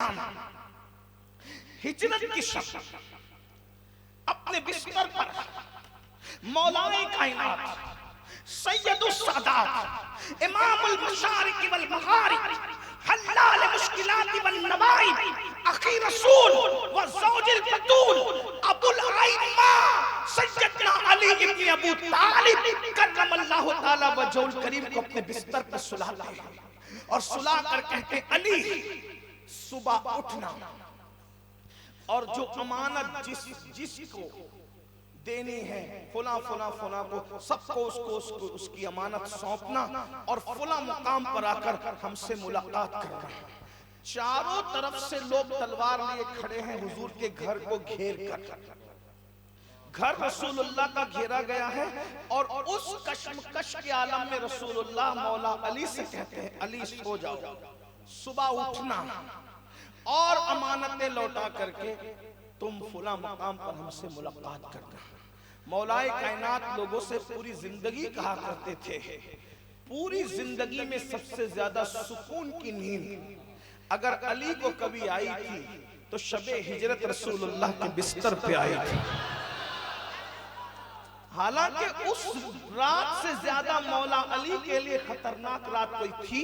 शाम हिजरत की शब अपने बिस्तर पर मौलाए कायनात सैयदुस सादात इमामुल मशारिक वल मगारिब हल्लाल मुश्किलात वल नवाइब अखी रसूल व ज़ौजुल बतूल अबुल आइम्मा सैयदना अली इब्न अबू तालिब करमल्लाहु ताला वजहुल करीम को अपने बिस्तर पर सुलाते हैं और सुला कर कहते हैं, अली सुबह उठना और जो अमानत जिसको देनी है फुला फुला फुला को सबको उसको उसकी अमानत सौंपना और फुला मुकाम पर आकर हमसे मुलाकात करना। चारों तरफ से लोग तलवार लिए खड़े हैं हुजूर के घर को घेर कर। घर रसूलुल्लाह का घेरा गया है और उस कश्मकश के आलम में रसूलुल्लाह मौला अली से कहते हैं, अली सो जाओ, सुबह उठना और अमानतें लौटा करके तुम फुला मकाम पर हमसे मुलाकात करना। मौलाए कायनात लोगों से पूरी जिंदगी कहा करते थे, पूरी जिंदगी में सबसे ज्यादा सुकून की नींद अगर अली को कभी आई थी तो शबे हिजरत रसूलुल्लाह के बिस्तर पे आई थी। हालांकि उस रात से ज्यादा मौला अली के लिए खतरनाक रात कोई थी।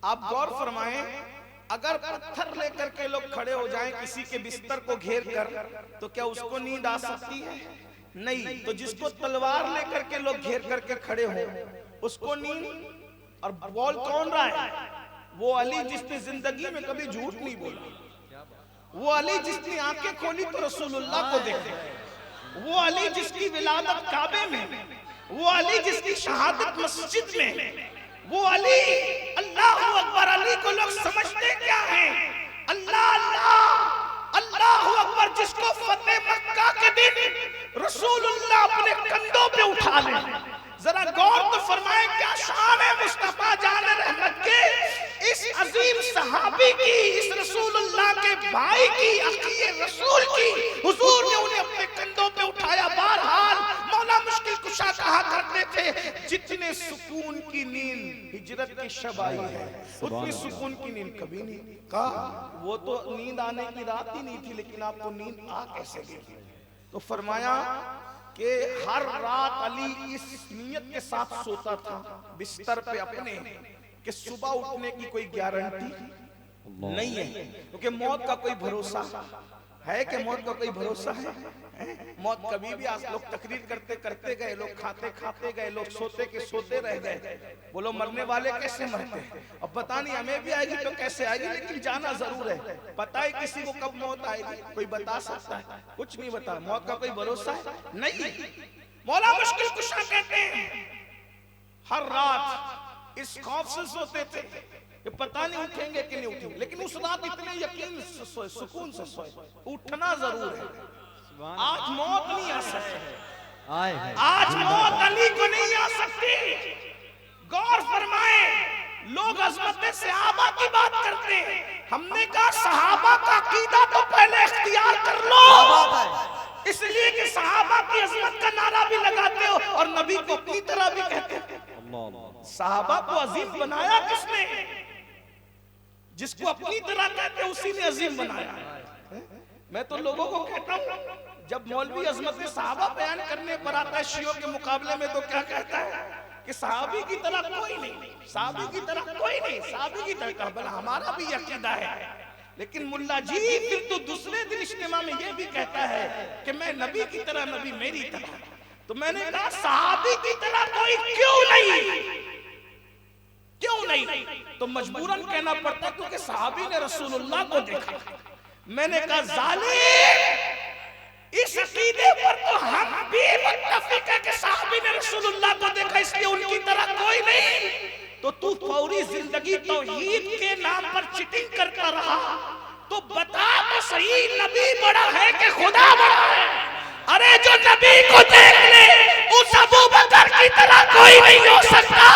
आप गौर फरमाएं, अगर पत्थर लेकर के लोग खड़े हो जाएं किसी के बिस्तर को घेर कर तो क्या उसको नींद आ सकती है? नहीं। तो जिसको तलवार लेकर के लोग घेर करके खड़े हो उसको नींद। और बोल कौन रहा है? वो अली जिसने जिंदगी में कभी झूठ नहीं बोला, वो अली जिसने आंखें खोली तो रसूलुल्लाह को देखा, वो अली जिसकी विलादत काबे में, वो अली जिसकी शहादत मस्जिद में, वो अली। अल्लाहु अकबर। अली को लोग समझते क्या है? अल्लाह अल्लाह अल्लाहु अकबर, जिसको फतेह मक्का के दिन रसूलुल्लाह अपने कंधों पे उठा ले। जरा गौर तो फरमाए, क्या शान है मुस्तफा जान रहमत के, इस अजीम सहाबी की, इस रसूलुल्लाह के भाई की, अखीए रसूल की। हुजूर ने उन्हें अपने कंधों पे उठाया। बहरहाल मौला मुश्किल कुशा कहा करते थे, जितने सुकून की नींद हिजरत की शब आई है उतनी सुकून की नींद कभी नहीं। कहा वो तो नींद आने की रात ही नहीं थी, लेकिन आपको नींद आ कैसे गई? तो फरमाया कि हर रात अली इस नियत के साथ सोता था बिस्तर पे अपने कि सुबह उठने की कोई गारंटी नहीं है, क्योंकि मौत का कोई भरोसा है कि मौत का कोई भरोसा है? मौत कभी भी आज लोग तकरीर करते करते गए, लोग खाते खाते गए, लोग सोते के सोते रह गए। बोलो मरने वाले कैसे मरते हैं? अब पता नहीं हमें भी आएगी तो कैसे आएगी, लेकिन जाना जरूर है। पता है किसी को कब मौत आएगी? कोई बता सकता है? कुछ नहीं बता। मौत का कोई भरोसा है नहीं। मौला मुश्किल कुशा कहते हैं हर रात इस खौफ से सोते थे कि पता नहीं उठेंगे कि नहीं उठेंगे, लेकिन उस रात इतने यकीन से सोए, सुकून से सोए। उठना जरूर है। आज मौत नहीं आ सकती, आज मौत अली को नहीं आ सकती। गौर फरमाए, लोग अज़मत सहाबा की बात करते हैं, हमने कहा सहाबा का अकीदा तो पहले इख्तियार कर लो, इसलिए कि सहाबा की अज़मत का नारा भी लगाते हो और नबी को अपनी तरह भी कहते हो। सहाबा को अजीम बनाया किसने? जिसको अपनी तरह कहते उसी ने अजीम बनाया। मैं तो लोगों को कहता हूँ, जब मौलवी अजमत सहाबा बयान करने पर आता है शियों के मुकाबले में, तो क्या कहता है कि सहाबी की तरह कोई नहीं, सहाबी की तरह कोई नहीं, सहाबी की तरह बल हमारा भी अकीदा है। लेकिन मुल्ला जी फिर तो दूसरे दिन इज्तिमा में ये भी कहता है कि मैं नबी की तरह, नबी मेरी तरह। तो मैंने कहा सहाबी की तरह कोई क्यों नहीं, क्यों नहीं? तो मजबूरन कहना पड़ता क्योंकि सहाबी ने रसूलुल्लाह को देखा। मैंने कहा जालिम, इस अकीदे पर तो हम भी मुत्तफिक है कि सहाबी ने रसूलुल्लाह को देखा, इसलिए उनकी तरह कोई नहीं। तो तू पूरी जिंदगी तौहीद के नाम पर चिटिंग करता रहा, तो बता तो सही नबी बड़ा है कि खुदा बड़ा है? अरे जो नबी को देख ले उस अबू बकर की तरह कोई नहीं हो सकता,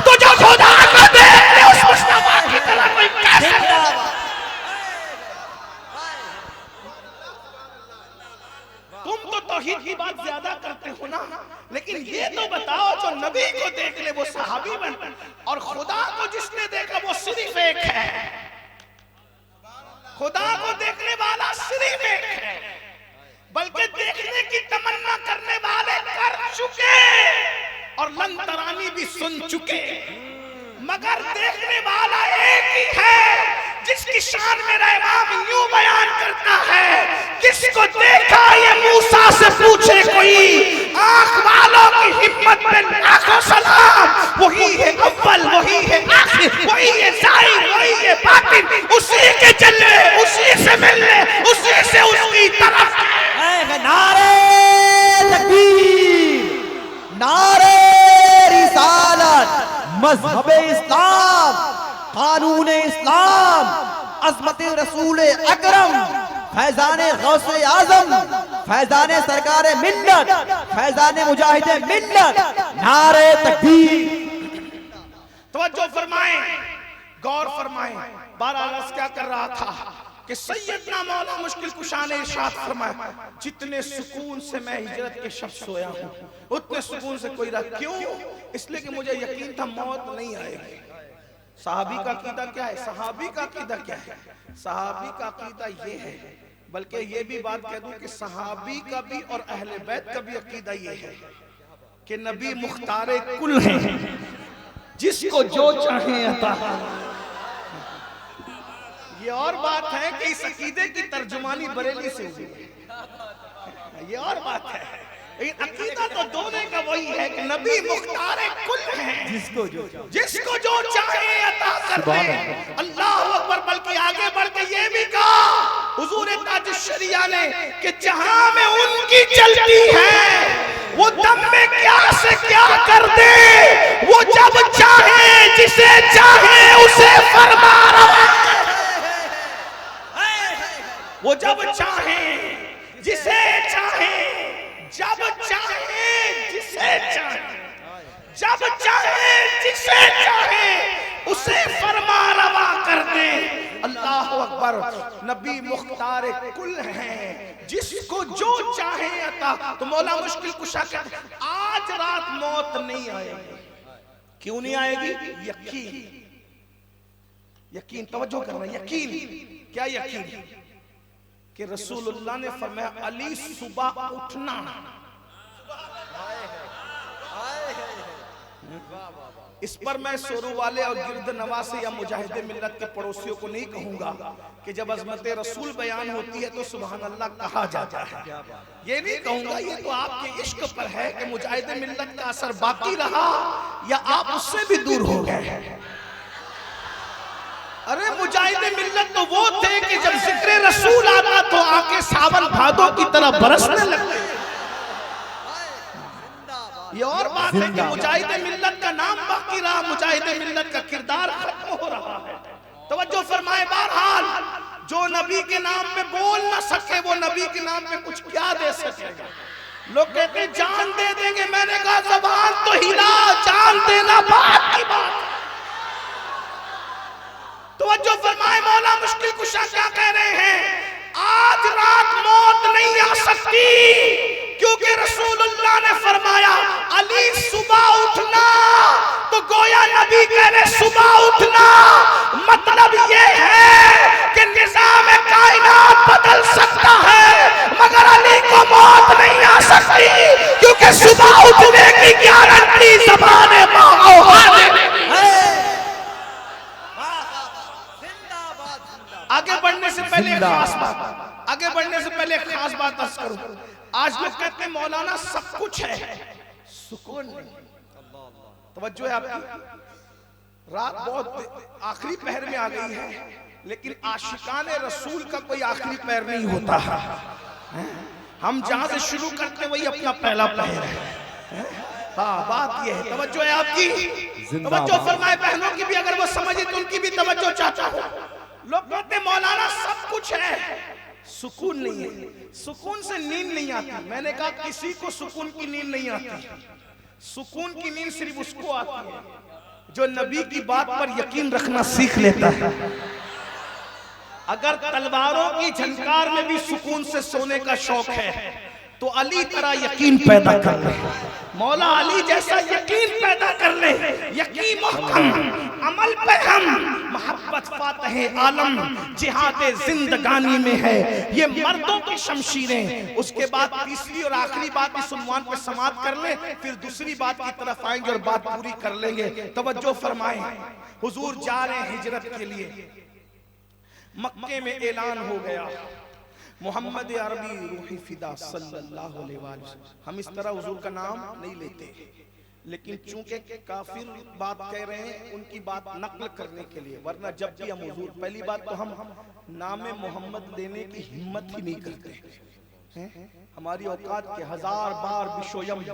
तो जो खुदा को देख ले उस मुस्तफा की तरह कोई कैसे? तुम तो तौहीद की बात ज्यादा करते हो ना, लेकिन ये तो बताओ जो नबी को देख ले वो सहाबी बन, और खुदा को जिसने देखा वो सिर्फ एक है। खुदा को देखने वाला सिर्फ एक है, बल्कि देखने की तमन्ना करने वाले कर चुके और लन तरानी भी सुन चुके, मगर देखने वाला एक ही है जिसकी शान मेरा इमाम यूं बयान करता है, किसको देखा ये मूसा से पूछे कोई, आंख वालों की हिम्मत पे लाखों सलाम, वही है अव्वल, वही है आखिर, वही है जाहिर, वही है बातिन, उसी के जलवे, उसी से मिलने, उसी से उसकी तरफ। नारे तकबीर, नारे रिसालत, मज़हब इस्लाम, कानून इस्लाम, अज़मत रसूल अकरम, फैज़ान गौसे आज़म, फैज़ान सरकार मिल्लत, फैज़ान मुजाहिद मिल्लत, नारे तकबीर। तवज्जो फरमाएं, गौर फरमाएं। बहरहाल क्या कर रहा था कि सैयदना मौला मुश्किल कुशा ने इरशाद फरमाया, जितने सुकून से मैं हिजरत के शब सोया हूं उतने सुकून से कोई रात। क्यों? इसलिए कि मुझे यकीन था मौत नहीं आएगी। सहाबी का अकीदा क्या है? सहाबी का अकीदा क्या है? सहाबी का अकीदा ये है, बल्कि ये भी बात कह दूं कि सहाबी का भी और अहले बैत का भी अकीदा ये है कि नबी मुख्तारे कुल हैं, जिसको जो चाहे अता। ये और बात है कि इस अकीदे की तर्जुमानी बरेली से हुई है, ये और बात है। अकीदा तो दोनों का वही है कि नबी मुख्तारे कुल हैं, जिसको जो चाहे अता कर दे। अल्लाह अकबर। बल्कि आगे बढ़ के ये भी कहा हुजूर ताज शरिया ने कि जहां में उनकी चलती है वो दम में क्या से क्या कर दे, वो जब चाहे जिसे चाहे उसे फरमा रवा, वो जब चाहे जिसे चाहे, जब चाहे जिसे चाहे, जब चाहे जिसे चाहे उसे फरमा रवा कर दे। अल्लाह अकबर। नबी मुख्तार कुल हैं, जिसको जो चाहे अता। तो मौला मुश्किल कुशा कहते आज रात मौत नहीं आएगी। क्यों नहीं आएगी? यकीन, यकीन, तवज्जो करना, यकीन। क्या यकीन? कि रसूलुल्लाह ने फरमाया अली सुबह उठना। इस पर मैं सोरू वाले और गिरद नवासे या मुजाहिदे मिल्लत के पड़ोसियों को नहीं कहूंगा कि जब अज़मत रसूल बयान होती है तो सुभान अल्लाह कहा जाता है। ये नहीं कहूंगा, ये तो आपके इश्क पर है कि मुजाहिदे मिल्लत का असर बाकी रहा या आप उससे भी दूर हो गए। अरे मुजाहिदे मिल्लत तो वो थे कि जब जिक्र रसूल आता तो आके सावन भादों की तरह बरसने लगते। ये और बात है कि मुजाहिदे मिल्लत का नाम बाकी रहा, मुजाहिदे मिल्लत का किरदार खत्म हो रहा है। तवज्जो फरमाए। बहरहाल जो नबी के नाम पे बोल ना सके वो नबी के नाम पे कुछ क्या दे सकेगा? लोग कहते जान दे देंगे, मैंने कहा ज़बान तो हिला, जान देना बात की बात। तवज्जो फरमाए। मौला मुश्किल कुशा क्या कह रहे हैं? आज रात मौत नहीं आ सकती, क्योंकि रसूलुल्लाह ने फरमाया अली सुबह उठना। तो गोया नबी कह रहे सुबह उठना, मतलब ये है कि निज़ाम कायनात बदल सकता है मगर अली को मौत नहीं आ सकती, क्योंकि सुबह उठने की गारंटी ज़बान आगे बढ़ने से पहले एक खास बात, आगे बढ़ने से पहले एक खास बात अर्ज करूं। आज लोग कहते हैं मौलाना सब कुछ है, सुकून नहीं। तवज्जो है आपकी। रात बहुत आखिरी पहर में आ गई है, लेकिन आशिकाने रसूल का कोई आखिरी पहर नहीं होता है। हम जहां से शुरू करते हैं वही अपना पहला पहर है। हाँ, बात ये है। तवज्जो है आपकी। तवज्जो फरमाए। बहनों की भी अगर वो समझे तो उनकी भी तवज्जो चाहता हूं। लोग कहते मौलाना सब कुछ है, सुकून नहीं है, सुकून से नींद नहीं आती। मैंने कहा किसी को सुकून की नींद नहीं आती। सुकून की नींद सिर्फ उसको आती है जो नबी की बात पर यकीन रखना सीख लेता है। अगर तलवारों की झंकार में भी सुकून से सोने का शौक है तो अली तरह यकीन पैदा कर ले, मौला अली जैसा यकीन पैदा कर ले। यकीन महकम, अमल पे हम, मोहब्बत फातह आलम जिहाद जिंदगानी में है, ये मर्दों की शमशीरें। उसके बाद तीसरी और आखिरी बात इस उन्वान पे समाप्त कर ले, फिर दूसरी बात की तरफ आएंगे और बात पूरी कर लेंगे। तवज्जो फरमाएं, हुजूर जा रहे हैं हिजरत के लिए। मक्के में ऐलान हो गया, मोहम्मद अरबी रूही फिदा सल्लल्लाहु अलैहि वसल्लम। हम इस तरह हुजूर का नाम नहीं लेते, लेकिन चूंकि काफिर बात कह रहे हैं उनकी बात नकल करने के लिए, वरना जब भी हम हुजूर, पहली बात तो हम नाम मोहम्मद लेने की हिम्मत ही नहीं करते हैं। हमारी औकात के 1000 बार बिशोयम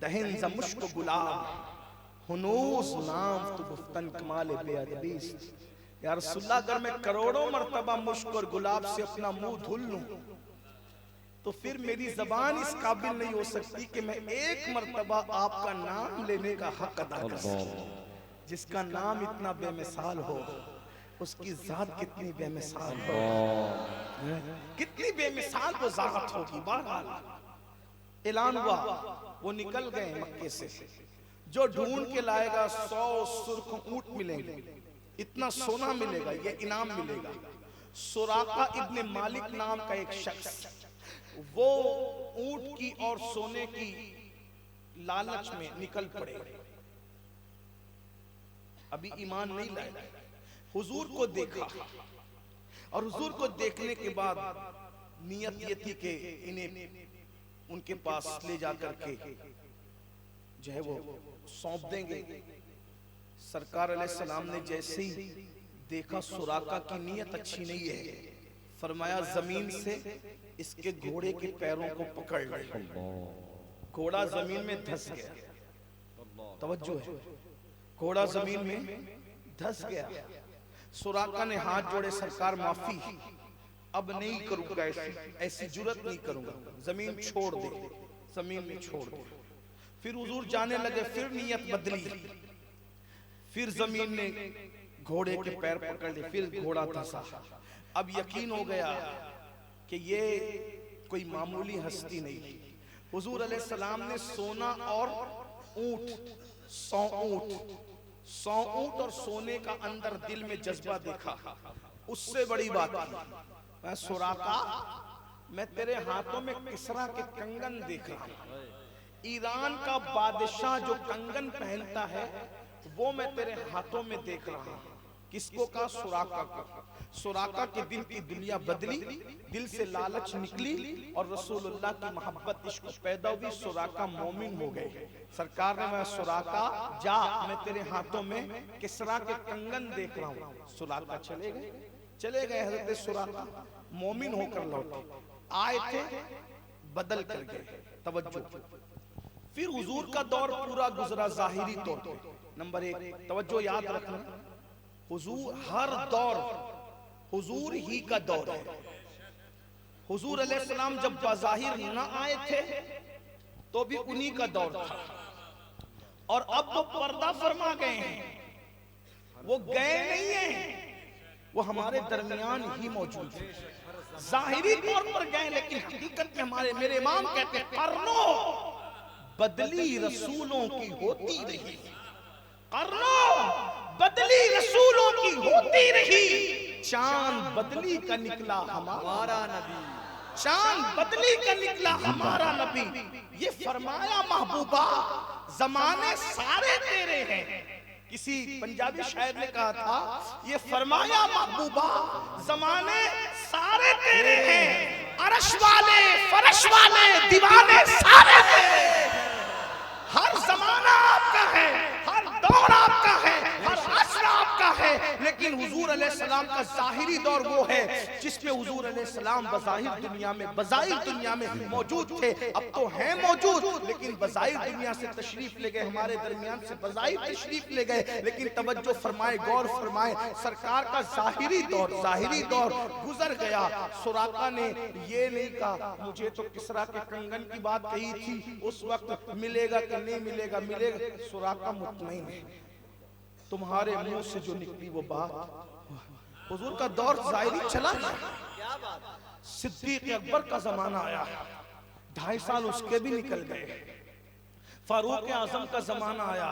दहन ज मुश्क गुलाब हुनूस नाम तो गुफ्तन कमाल बेअदबी। या रसूलुल्लाह, अगर मैं करोड़ों मर्तबा मुश्क और गुलाब से अपना मुंह धुल लूं तो फिर मेरी जबान इस काबिल नहीं हो सकती कि मैं एक मर्तबा आपका नाम लेने का हक अदा कर सकूं। जिसका नाम इतना बेमिसाल हो, उसकी जात कितनी बेमिसाल हो, कितनी बेमिसाल वो जात होगी। बहरहाल ऐलान हुआ, वो निकल गए मक्के से। जो ढूंढ के लाएगा 100 सुर्ख ऊंट मिलेंगे, इतना सोना मिलेगा, ये इनाम मिलेगा। सुराका इब्ने मालिक नाम का एक शख्स, वो ऊंट की और सोने की लालच में निकल पड़े। अभी ईमान नहीं लाए, हुजूर को देखा, और हुजूर को देखने के बाद नियत ये थी कि इन्हें उनके पास ले जाकर के जो है वो सौंप देंगे। सरकार अलैहिस्सलाम ने जैसे ही देखा सुराका की नीयत अच्छी नहीं है, फरमाया जमीन से इसके घोड़े के पैरों को पकड़ ले। घोड़ा जमीन में धंस गया। तवज्जो है, घोड़ा जमीन में धंस गया। सुराका ने हाथ जोड़े, सरकार माफी, अब नहीं करूंगा, ऐसी जुर्रत नहीं करूंगा, जमीन छोड़ दे, जमीन में छोड़ दे। फिर हुजूर जाने लगे, फिर नीयत बदली, फिर जमीन ने घोड़े के पैर पकड़ लिए, फिर घोड़ा धंसा। अब यकीन हो गया कि ये कोई मामूली हस्ती नहीं। हुजूर अलैहिस्सलाम ने सोना और ऊंट, 100 ऊंट और सोने का अंदर दिल में जज्बा देखा। उससे बड़ी बात की, मैं सुराका, मैं तेरे हाथों में किसरा के कंगन देख रहा हूं। ईरान का बादशाह जो कंगन पहनता है वो मैं तेरे हाथों में देख रहा हूं। किसको का? सुराका का। सुराका के दिल की दुनिया बदली, दिल से लालच निकली और रसूलुल्लाह की मोहब्बत इश्क पैदा हुई। सुराका मोमिन हो गए। सरकार ने, मैं सुराका जा, मैं तेरे हाथों में किसरा के कंगन देख रहा हूं। सुराका चले गए। हजरत सुराका मोमिन होकर लौटे। आए थे, बदल कर गए। तवज्जो, फिर हुजूर का दौर पूरा गुजरा जाहिरी तौर पे। नंबर 1 तवज्जो याद रखना, हुजूर हर दौर हुजूर ही का दौर है। हुजूर अलैहिस्सलाम जब बाज़ाहिर न आए थे तो भी उन्हीं का दौर था, और अब वो पर्दा फरमा गए हैं। वो गए नहीं हैं, वो हमारे दरमियान ही मौजूद है। जाहिरी तौर पर गए, लेकिन हकीकत में हमारे मेरे इमाम कहते हैं, कर्नों बदली रसूलों की होती रही, कर्नों बदली रसूलों की होती रही। चांद बदली का निकला हमारा नबी, चांद बदली का निकला हमारा नबी। ये फरमाया महबूबा, जमाने सारे तेरे हैं। किसी पंजाबी शायर ने कहा था, ये फरमाया महबूबा, जमाने सारे तेरे हैं। अरश वाले फरश वाले दीवाने सारे तेरे। हर जमाना आपका है, हर दौर आपका है, हर असर आपका है। लेकिन हुजूर अलैहिस्सलाम का जाहिरी दौर वो है जिसमें हुजूर अलैहिस्सलाम बज़ाहिर दुनिया में मौजूद थे। अब तो हैं मौजूद, लेकिन बज़ाहिर दुनिया से तशरीफ ले गए, हमारे दरमियान से बज़ाहिर तशरीफ ले गए। लेकिन तवज्जो फरमाए, गौर फरमाए, सरकार का जाहिरी दौर गुजर गया। सुराका ने ये नहीं कहा, मुझे तो किसरा के कंगन की बात कही थी, उस वक्त मिलेगा कि नहीं मिलेगा। सुराका मुतमईन है, तुम्हारे मुंह से जो निकली वो बात। हुजूर का दौर जाहिरी चला गया। सिद्दीक अकबर का जमाना आया, 2.5 साल उसके भी निकल गए। फारूक आजम का जमाना आया।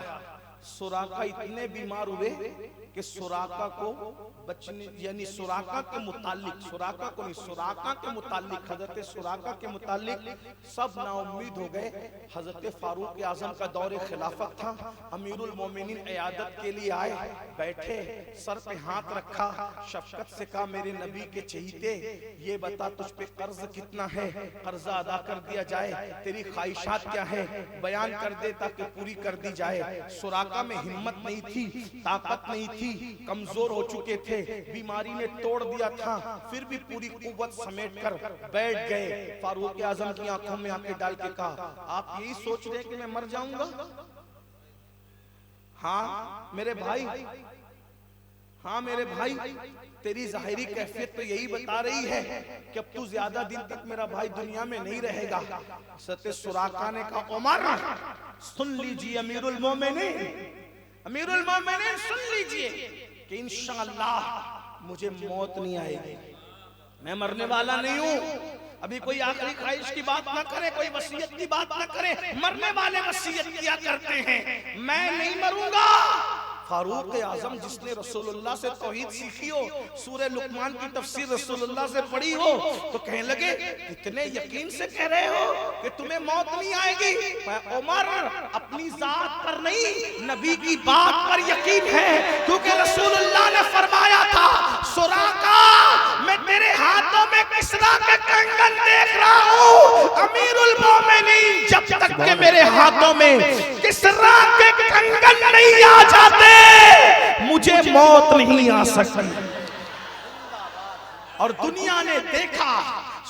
सुराका इतने बीमार हुए कि सुराका को बचने, यानी सुराका के मुतालिक, सुराका को नहीं, सुराका के मुतालिक, हजरत सुराका के मुतालिक सब नाउम्मीद हो गए। हजरत फारूक आजम का दौरे खिलाफत था, अमीरुल मोमिनीन इयादत के लिए आए, बैठे, सर पे हाथ रखा, शफकत से कहा मेरे नबी के चहीते ये बता तुझ पे कर्ज कितना है, कर्जा अदा कर दिया जाए, तेरी ख्वाहिशात क्या है बयान कर दे ताकि पूरी कर दी जाए। सुराका में हिम्मत नहीं थी, ताकत नहीं थी, कमजोर हो चुके थे, बीमारी ने तोड़ दिया था, फिर भी पूरी कुव्वत समेट कर बैठ गए। फारूक आजम की आंखों में आंखें डाल के कहा आप यही सोच रहे कि मैं मर जाऊंगा? हाँ मेरे भाई, हाँ मेरे भाई, तेरी जाहिरी कैफियत तो यही बता रही है कि अब तू ज्यादा दिन तक मेरा भाई दुनिया में नहीं रहेगा। सत्य सुराका ने कहा उमर सुन लीजिए, अमीरुल मोमिनीन, अमीरुल मोमिनीन सुन लीजिए कि इंशाअल्लाह मुझे मौत नहीं आएगी, मैं मरने वाला नहीं हूं। अभी कोई आखिरी ख्वाहिश की बात ना करे, कोई वसीयत की बात ना करे, मरने वाले वसीयत किया करते हैं, मैं नहीं मरूंगा। फारूक आजम जिसने रसूलुल्लाह से तौहीद सीखी हो, सूरह लुकमान की तफसीर रसूलुल्लाह से पढ़ी हो, तो कहने लगे इतने यकीन से कह रहे हो कि तुम्हें मौत नहीं आएगी? उमर अपनी जात पर नहीं, नबी की बात पर यकीन है, क्योंकि रसूलुल्लाह ने फरमाया था सुराका मैं तेरे हाथों में किसरा के कंगन देख रहा हूँ, अमीरुल मोमिनीन जब तक के मेरे हाथों में किसरा के कंगन नहीं आ जाते मुझे मौत नहीं आ सकती। और दुनिया ने देखा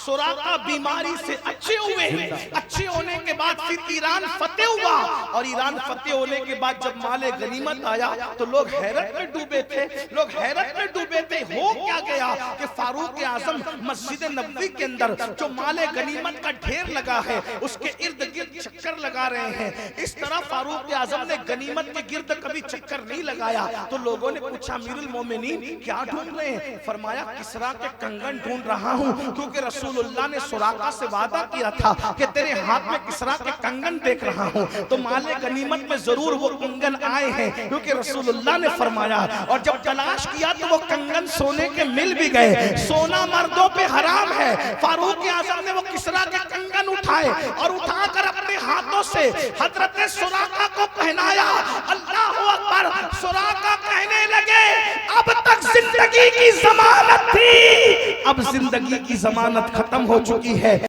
सुराका बीमारी से अच्छे हुए, अच्छे होने के बाद फिर ईरान फतेह हुआ, और ईरान फतेह होने के बाद जब माले गनीमत आया तो लोग हैरत में डूबे थे, लोग हैरत में डूबे थे। हो क्या गया कि फारूक आजम मस्जिद नबवी के अंदर जो माले गनीमत का ढेर लगा है उसके इर्द गिर्द चक्कर लगा रहे हैं। इस तरह फारूक आजम ने गनीमत के गिर्द कभी चक्कर नहीं लगाया। तो लोगों ने पूछा अमीरुल मोमिनीन क्या ढूंढ रहे हैं? फरमाया किसरा के कंगन ढूंढ रहा हूं, क्योंकि रसूलुल्लाह ने सुराका से वादा किया था कि तेरे हाथ में किसरा के कंगन देख रहा हूं। तो माले गनीमत में जरूर वो कंगन आए हैं, क्योंकि रसूलुल्लाह ने फरमाया। और जब तलाश किया तो वो कंगन सोने के मिल भी गए। सोना मर्दों पे हराम है। फारूक आजम ने वो किसरा के कंगन उठाए और उठाकर अपने हाथों से हजरत सुराका को पहनाया। अल्लाह अकबर। सुराका कहने लगे अब तक जिंदगी की जमानत थी, अब जिंदगी की जमानत खत्म हो चुकी है।